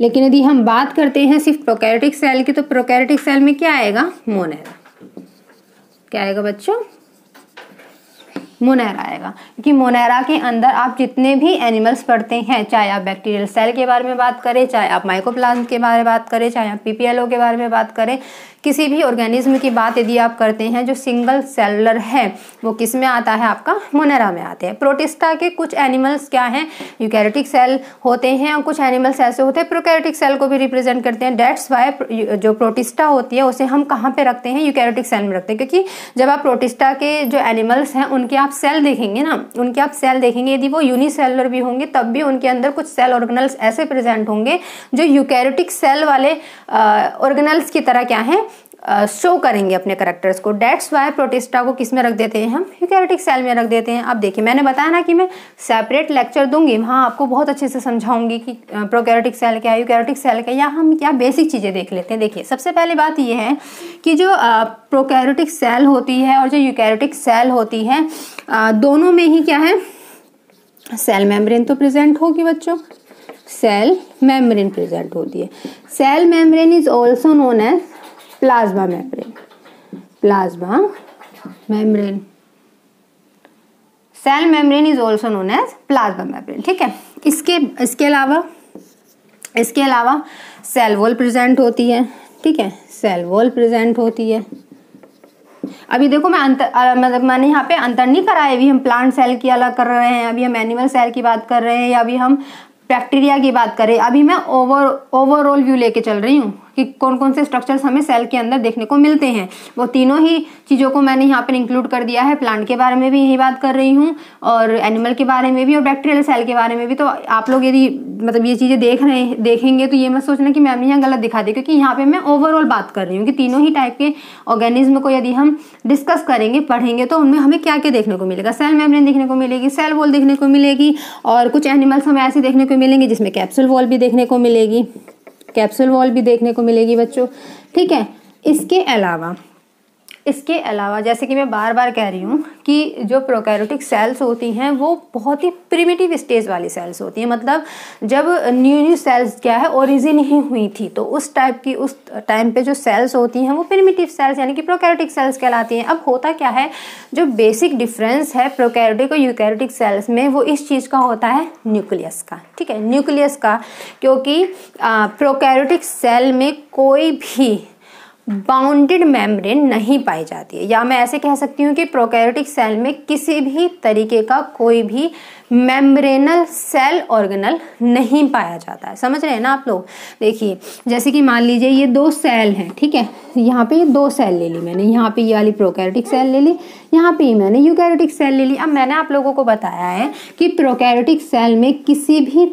लेकिन यदि हम बात करते हैं सिर्फ प्रोकैरियोटिक सेल की तो प्रोकैरियोटिक सेल में क्या आएगा, मोनेरा। क्या आएगा बच्चों, मोनेरा आएगा। क्योंकि मोनेरा के अंदर आप जितने भी एनिमल्स पढ़ते हैं, चाहे आप बैक्टीरियल सेल के बारे में बात करें, चाहे आप माइकोप्लाज्म के बारे में बात करें, चाहे आप पीपीएलओ के बारे में बात करें, किसी भी ऑर्गेनिज्म की बात यदि आप करते हैं जो सिंगल सेलुलर है वो किस में आता है, आपका मोनेरा में आते हैं। प्रोटिस्टा के कुछ एनिमल्स क्या हैं, यूकैरियोटिक सेल होते हैं और कुछ एनिमल्स ऐसे होते हैं प्रोकैरियोटिक सेल को भी रिप्रेजेंट करते हैं। डेट्स वाई जो प्रोटिस्टा होती है उसे हम कहाँ पे रखते हैं, यूकैरियोटिक सेल में रखते हैं। क्योंकि जब आप प्रोटिस्टा के जो एनिमल्स हैं उनके आप सेल देखेंगे ना, उनके आप सेल देखेंगे, यदि वो यूनिसेलुलर भी होंगे तब भी उनके अंदर कुछ सेल ऑर्गेनल्स ऐसे प्रेजेंट होंगे जो यूकैरियोटिक सेल वाले ऑर्गेनल्स की तरह क्या है, शो करेंगे अपने करेक्टर्स को। डेट्स वाई प्रोटिस्टा को किस में रख देते हैं, हम यूकैरियोटिक सेल में रख देते हैं। अब देखिए मैंने बताया ना कि मैं सेपरेट लेक्चर दूंगी, वहाँ आपको बहुत अच्छे से समझाऊंगी कि प्रोकैरियोटिक सेल क्या है, यूकैरियोटिक सेल क्या है, या हम क्या बेसिक चीज़ें देख लेते हैं। देखिए सबसे पहले बात ये है कि जो प्रोकैरियोटिक सेल होती है और जो यूकैरियोटिक सेल होती है दोनों में ही क्या है, सेल मेम्ब्रेन तो प्रेजेंट होगी बच्चों, सेल मेम्ब्रेन प्रेजेंट होती है। Cell membrane is also known as plasma membrane, plasma membrane, cell membrane is also known as plasma membrane. ठीक है, इसके अलावा सेल वॉल प्रेजेंट होती है। ठीक है, सेल वॉल प्रेजेंट होती है। अभी देखो मैंने यहाँ पे अंतर नहीं कराया, अभी हम प्लांट सेल की अलग कर रहे हैं, अभी हम एनिमल सेल की बात कर रहे हैं, या अभी हम बैक्टीरिया की बात करें। अभी मैं ओवरऑल व्यू लेके चल रही हूँ कि कौन कौन से स्ट्रक्चर्स हमें सेल के अंदर देखने को मिलते हैं। वो तीनों ही चीज़ों को मैंने यहाँ पर इंक्लूड कर दिया है। प्लांट के बारे में भी यही बात कर रही हूँ और एनिमल के बारे में भी और बैक्टीरियल सेल के बारे में भी। तो आप लोग यदि मतलब ये चीज़ें देखेंगे तो ये मत सोचना कि मैम यहाँ गलत दिखा दी, क्योंकि यहाँ पे मैं ओवरऑल बात कर रही हूँ कि तीनों ही टाइप के ऑर्गेनिज्म को यदि हम डिस्कस करेंगे, पढ़ेंगे, तो उनमें हमें क्या क्या देखने को मिलेगा। सेल मेम्ब्रेन देखने को मिलेगी, सेल वॉल देखने को मिलेगी और कुछ एनिमल्स हमें ऐसे देखने को मिलेंगे जिसमें कैप्सूल वॉल भी देखने को मिलेगी, कैप्सूल वॉल भी देखने को मिलेगी बच्चों। ठीक है, इसके अलावा जैसे कि मैं बार बार कह रही हूँ कि जो प्रोकैरियोटिक सेल्स होती हैं वो बहुत ही प्रिमिटिव स्टेज वाली सेल्स होती हैं। मतलब जब न्यू सेल्स क्या है ओरिजिन ही हुई थी, तो उस टाइम पे जो सेल्स होती हैं वो प्रिमिटिव सेल्स यानी कि प्रोकैरियोटिक सेल्स कहलाती हैं। अब होता क्या है, जो बेसिक डिफरेंस है प्रोकैरियोटिक और यूकैरियोटिक सेल्स में वो इस चीज़ का होता है न्यूक्लियस का। ठीक है, न्यूक्लियस का, क्योंकि प्रोकैरियोटिक सेल में कोई भी बाउंडेड मेम्ब्रेन नहीं पाई जाती है, या मैं ऐसे कह सकती हूँ कि प्रोकैरियोटिक सेल में किसी भी तरीके का कोई भी मेम्ब्रेनल सेल ऑर्गेनल नहीं पाया जाता है। समझ रहे हैं ना आप लोग। देखिए जैसे कि मान लीजिए ये 2 सेल हैं, ठीक है, यहाँ पे ये 2 सेल ले ली मैंने, यहाँ पे ये वाली प्रोकैरियोटिक सेल ले ली, यहाँ पे मैंने यूकैरियोटिक सेल ले ली। अब मैंने आप लोगों को बताया है कि प्रोकैरियोटिक सेल में किसी भी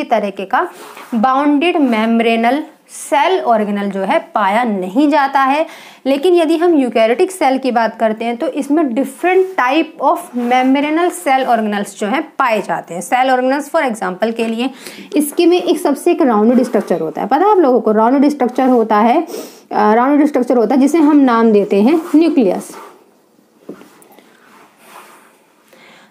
तरह का बाउंडेड मेम्ब्रेनल सेल ऑर्गेनल जो है पाया नहीं जाता है। लेकिन यदि हम यूकैरियोटिक सेल की बात करते हैं तो इसमें different type of membranal cell organelles जो है पाए जाते हैं। सेल ऑर्गेनल्स फॉर एग्जांपल के लिए इसके में एक सबसे एक राउंडेड स्ट्रक्चर होता है, पता है आप लोगों को। राउंडेड स्ट्रक्चर होता है जिसे हम नाम देते हैं न्यूक्लियस।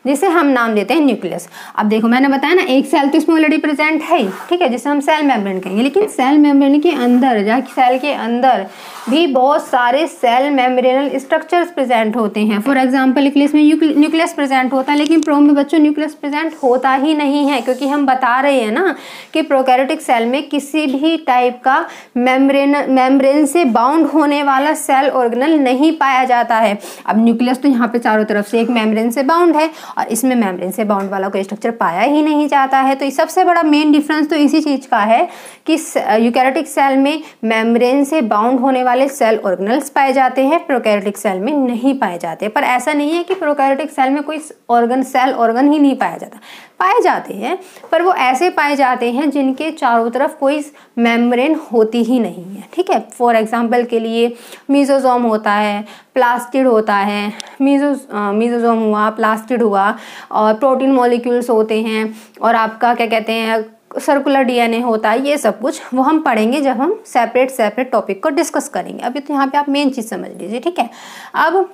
जिसे हम नाम देते हैं न्यूक्लियस। अब देखो मैंने बताया ना, एक सेल तो इसमें ऑलरेडी प्रेजेंट है, ठीक है, जिसे हम सेल मेम्ब्रेन कहेंगे। लेकिन सेल मेम्ब्रेन के अंदर, जहाँ सेल के अंदर भी बहुत सारे सेल मेम्ब्रेनल स्ट्रक्चर्स प्रेजेंट होते हैं। फॉर एग्जांपल न्यूक्लियस में न्यूक्लियस प्रेजेंट होता है, लेकिन प्रो में बच्चों न्यूक्लियस प्रेजेंट होता ही नहीं है, क्योंकि हम बता रहे हैं ना कि प्रोकैरियोटिक सेल में किसी भी टाइप का मेम्ब्रेन से बाउंड होने वाला सेल ऑर्गेनल नहीं पाया जाता है। अब न्यूक्लियस तो यहाँ पे चारों तरफ से एक मेम्ब्रेन से बाउंड है, और इसमें मेम्ब्रेन से बाउंड वाला कोई स्ट्रक्चर पाया ही नहीं जाता है। तो सबसे बड़ा मेन डिफरेंस तो इसी चीज का है कि यूकैरियोटिक सेल में मेम्ब्रेन से बाउंड होने वाले सेल ऑर्गेनल्स पाए जाते हैं, प्रोकैरियोटिक सेल में नहीं पाए जाते। पर ऐसा नहीं है कि प्रोकैरियोटिक सेल में कोई सेल ऑर्गन ही नहीं पाया जाता, पाए जाते हैं, पर वो ऐसे पाए जाते हैं जिनके चारों तरफ कोई मेम्ब्रेन होती ही नहीं है, ठीक है। फॉर एग्जांपल के लिए मीजोजोम होता है, प्लास्टिड होता है, मीजोजोम हुआ, प्लास्टिड हुआ, और प्रोटीन मॉलिक्यूल्स होते हैं, और आपका क्या कहते हैं सर्कुलर डीएनए होता है। ये सब कुछ वो हम पढ़ेंगे जब हम सेपरेट टॉपिक को डिस्कस करेंगे। अभी तो यहाँ पे आप मेन चीज़ समझ लीजिए, ठीक है। अब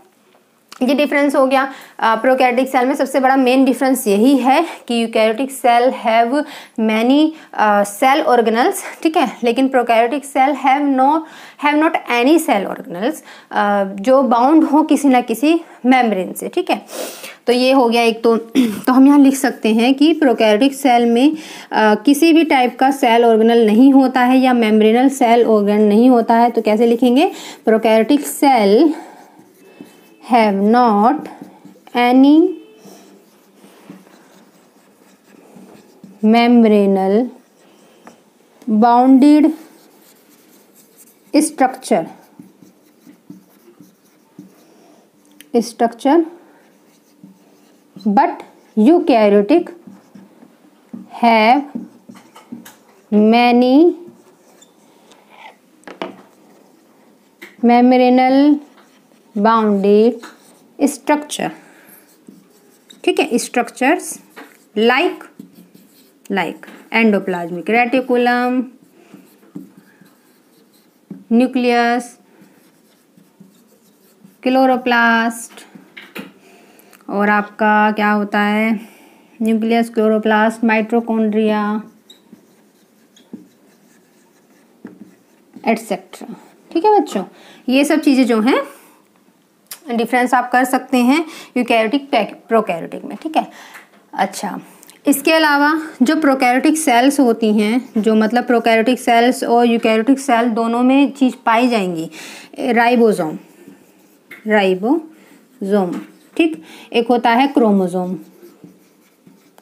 ये डिफरेंस हो गया। प्रोकैरियोटिक सेल में सबसे बड़ा मेन डिफरेंस यही है कि eukaryotic cell have many cell organelles, ठीक है, लेकिन prokaryotic cell have not any cell organelles जो बाउंड हो किसी ना किसी मेम्ब्रेन से, ठीक है। तो ये हो गया एक तो हम यहाँ लिख सकते हैं कि प्रोकैरियोटिक सेल में किसी भी टाइप का सेल ऑर्गेनल नहीं होता है या मेम्ब्रेनल सेल ऑर्गन नहीं होता है। तो कैसे लिखेंगे? Prokaryotic cell have not any membranal bounded structure but eukaryotic have many membranal bounded structure, ठीक है, structures like endoplasmic reticulum, nucleus, chloroplast, और आपका क्या होता है न्यूक्लियस, क्लोरोप्लास्ट, माइटोकॉन्ड्रिया एटसेट्रा, ठीक है बच्चों। ये सब चीज़ें जो हैं डिफरेंस आप कर सकते हैं यूकैरियोटिक प्रोकैरियोटिक में, ठीक है। अच्छा, इसके अलावा जो प्रोकैरियोटिक सेल्स होती हैं, जो मतलब प्रोकैरियोटिक सेल्स और यूकैरियोटिक सेल दोनों में चीज़ पाई जाएंगी, राइबोसोम, ठीक, एक होता है क्रोमोसोम।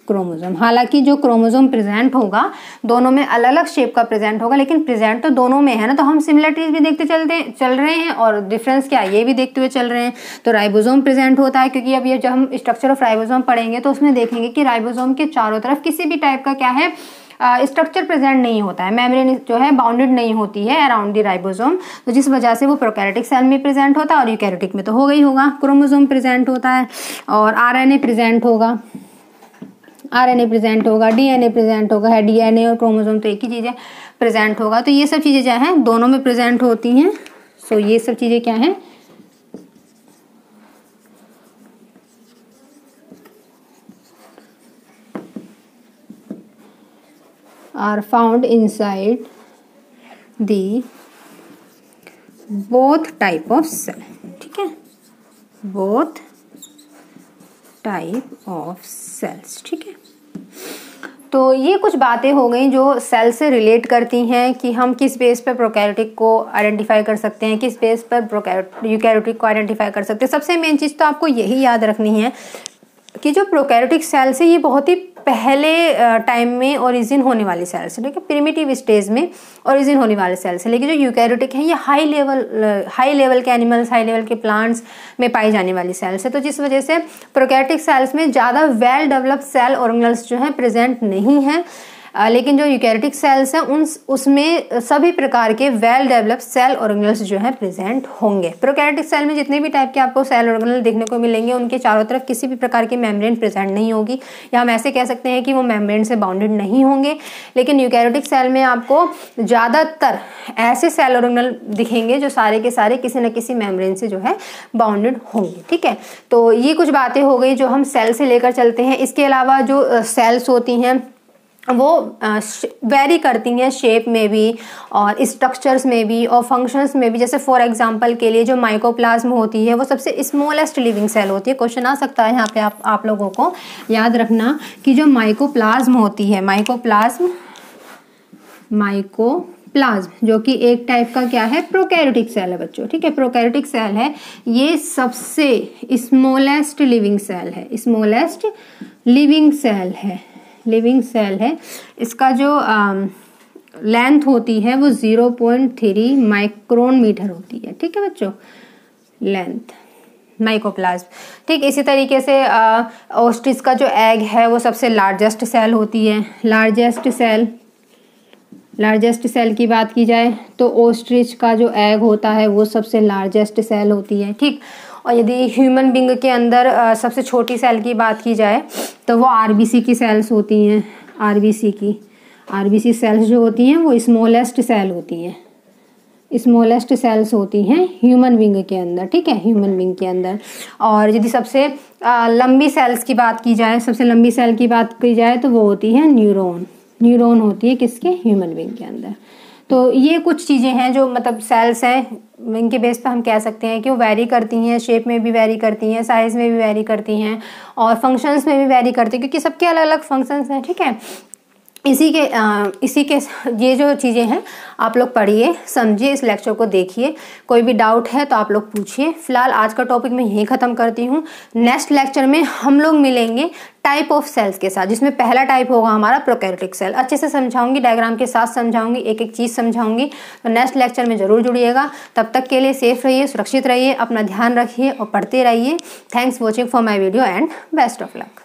हालांकि जो क्रोमोसोम प्रेजेंट होगा दोनों में अलग अलग शेप का प्रेजेंट होगा, लेकिन प्रेजेंट तो दोनों में है ना। तो हम सिमिलरिटीज भी देखते चल रहे हैं, और डिफरेंस क्या है ये भी देखते हुए चल रहे हैं। तो राइबोसोम प्रेजेंट होता है, क्योंकि अब ये जब हम स्ट्रक्चर ऑफ राइबोसोम पढ़ेंगे तो उसमें देखेंगे कि राइबोसोम के चारों तरफ किसी भी टाइप का क्या है स्ट्रक्चर प्रेजेंट नहीं होता है, मेम्ब्रेन जो है बाउंडेड नहीं होती है अराउंड द राइबोसोम, तो जिस वजह से वो प्रोकैरियोटिक सेल में प्रेजेंट होता है, और यूकैरियोटिक में तो हो गई होगा। क्रोमोसोम प्रेजेंट होता है, और आरएनए प्रेजेंट होगा, डीएनए प्रेजेंट होगा, डीएनए और क्रोमोसोम तो एक ही चीज़ है, प्रेजेंट होगा। तो ये सब चीज़ें जो हैं दोनों में प्रेजेंट होती हैं। सो ये सब चीज़ें क्या हैं, are found inside the both type of cell, ठीक है, बोथ टाइप ऑफ सेल्स, ठीक है। तो ये कुछ बातें हो गई जो सेल से रिलेट करती हैं कि हम किस बेस पर प्रोकैरियोटिक को आइडेंटिफाई कर सकते हैं, किस बेस पर यूकैरियोटिक को आइडेंटिफाई कर सकते हैं। सबसे मेन चीज़ तो आपको यही याद रखनी है कि जो प्रोकैरियोटिक सेल्स है ये बहुत ही पहले टाइम में ओरिजिन होने वाली सेल्स है, ठीक है, प्रिमिटिव स्टेज में ओरिजिन होने वाले सेल्स है। लेकिन जो यूकैरियोटिक है ये हाई लेवल के एनिमल्स, हाई लेवल के प्लांट्स में पाई जाने वाली सेल्स है। तो जिस वजह से प्रोकैरियोटिक सेल्स में ज़्यादा वेल डेवलप्ड सेल ऑर्गेनल्स जो हैं प्रेजेंट नहीं हैं, लेकिन जो यूकैरियोटिक सेल्स हैं उसमें सभी प्रकार के वेल डेवलप्ड सेल ऑर्गेनल्स जो है प्रेजेंट होंगे। प्रोकैरियोटिक सेल में जितने भी टाइप के आपको सेल ऑर्गेनल देखने को मिलेंगे उनके चारों तरफ किसी भी प्रकार की मेम्ब्रेन प्रेजेंट नहीं होगी, या हम ऐसे कह सकते हैं कि वो मेम्ब्रेन से बाउंडेड नहीं होंगे। लेकिन यूकैरियोटिक सेल में आपको ज़्यादातर ऐसे सेल ऑर्गेनल दिखेंगे जो सारे के सारे किसी न किसी मेम्ब्रेन से जो है बाउंडेड होंगे। ठीक है, तो ये कुछ बातें हो गई जो हम सेल से लेकर चलते हैं। इसके अलावा जो सेल्स होती हैं वो वेरी करती हैं शेप में भी और स्ट्रक्चर्स में भी और फंक्शंस में भी। जैसे फॉर एग्जांपल के लिए जो माइकोप्लाज्म होती है वो सबसे स्मॉलेस्ट लिविंग सेल होती है। क्वेश्चन आ सकता है यहाँ पे आप लोगों को याद रखना कि जो माइकोप्लाज्म होती है, माइकोप्लाज्म जो कि एक टाइप का क्या है, प्रोकैरियोटिक सेल है बच्चों। ठीक है, प्रोकैरियोटिक सेल है, ये सबसे स्मॉलेस्ट लिविंग सेल है, स्मॉलेस्ट लिविंग सेल है। इसका जो लेंथ होती है वो 0.3 माइक्रोन मीटर होती है। ठीक है बच्चों, लेंथ माइकोप्लाज्म। ठीक, इसी तरीके से ऑस्ट्रिच का जो एग है वो सबसे लार्जेस्ट सेल होती है। लार्जेस्ट सेल की बात की जाए तो ऑस्ट्रिच का जो एग होता है वो सबसे लार्जेस्ट सेल होती है। ठीक, और यदि ह्यूमन बींग के अंदर सबसे छोटी सेल की बात की जाए तो वो आरबीसी की सेल्स होती हैं। आरबीसी सेल्स जो होती हैं वो स्मॉलेस्ट सेल होती हैं, स्मॉलेस्ट सेल्स होती हैं ह्यूमन बींग के अंदर। ठीक है, ह्यूमन बींग के अंदर। और यदि सबसे लंबी सेल्स की बात की जाए, सबसे लंबी सेल की बात की जाए तो वो होती है न्यूरॉन होती है किसके, ह्यूमन बींग के अंदर। तो ये कुछ चीज़ें हैं जो मतलब सेल्स हैं, इनके बेस पर हम कह सकते हैं कि वो वैरी करती हैं, शेप में भी वैरी करती हैं, साइज़ में भी वैरी करती हैं और फंक्शंस में भी वैरी करती हैं, क्योंकि सबके अलग अलग फंक्शंस हैं। ठीक है, इसी के ये जो चीज़ें हैं आप लोग पढ़िए, समझिए, इस लेक्चर को देखिए। कोई भी डाउट है तो आप लोग पूछिए। फिलहाल आज का टॉपिक मैं यहीं ख़त्म करती हूँ। नेक्स्ट लेक्चर में हम लोग मिलेंगे टाइप ऑफ सेल्स के साथ, जिसमें पहला टाइप होगा हमारा प्रोकैरियोटिक सेल। अच्छे से समझाऊंगी, डायग्राम के साथ समझाऊंगी, एक एक चीज़ समझाऊंगी। तो नेक्स्ट लेक्चर में ज़रूर जुड़िएगा। तब तक के लिए सेफ रहिए, सुरक्षित रहिए, अपना ध्यान रखिए और पढ़ते रहिए। Thanks watching for my video and best of luck.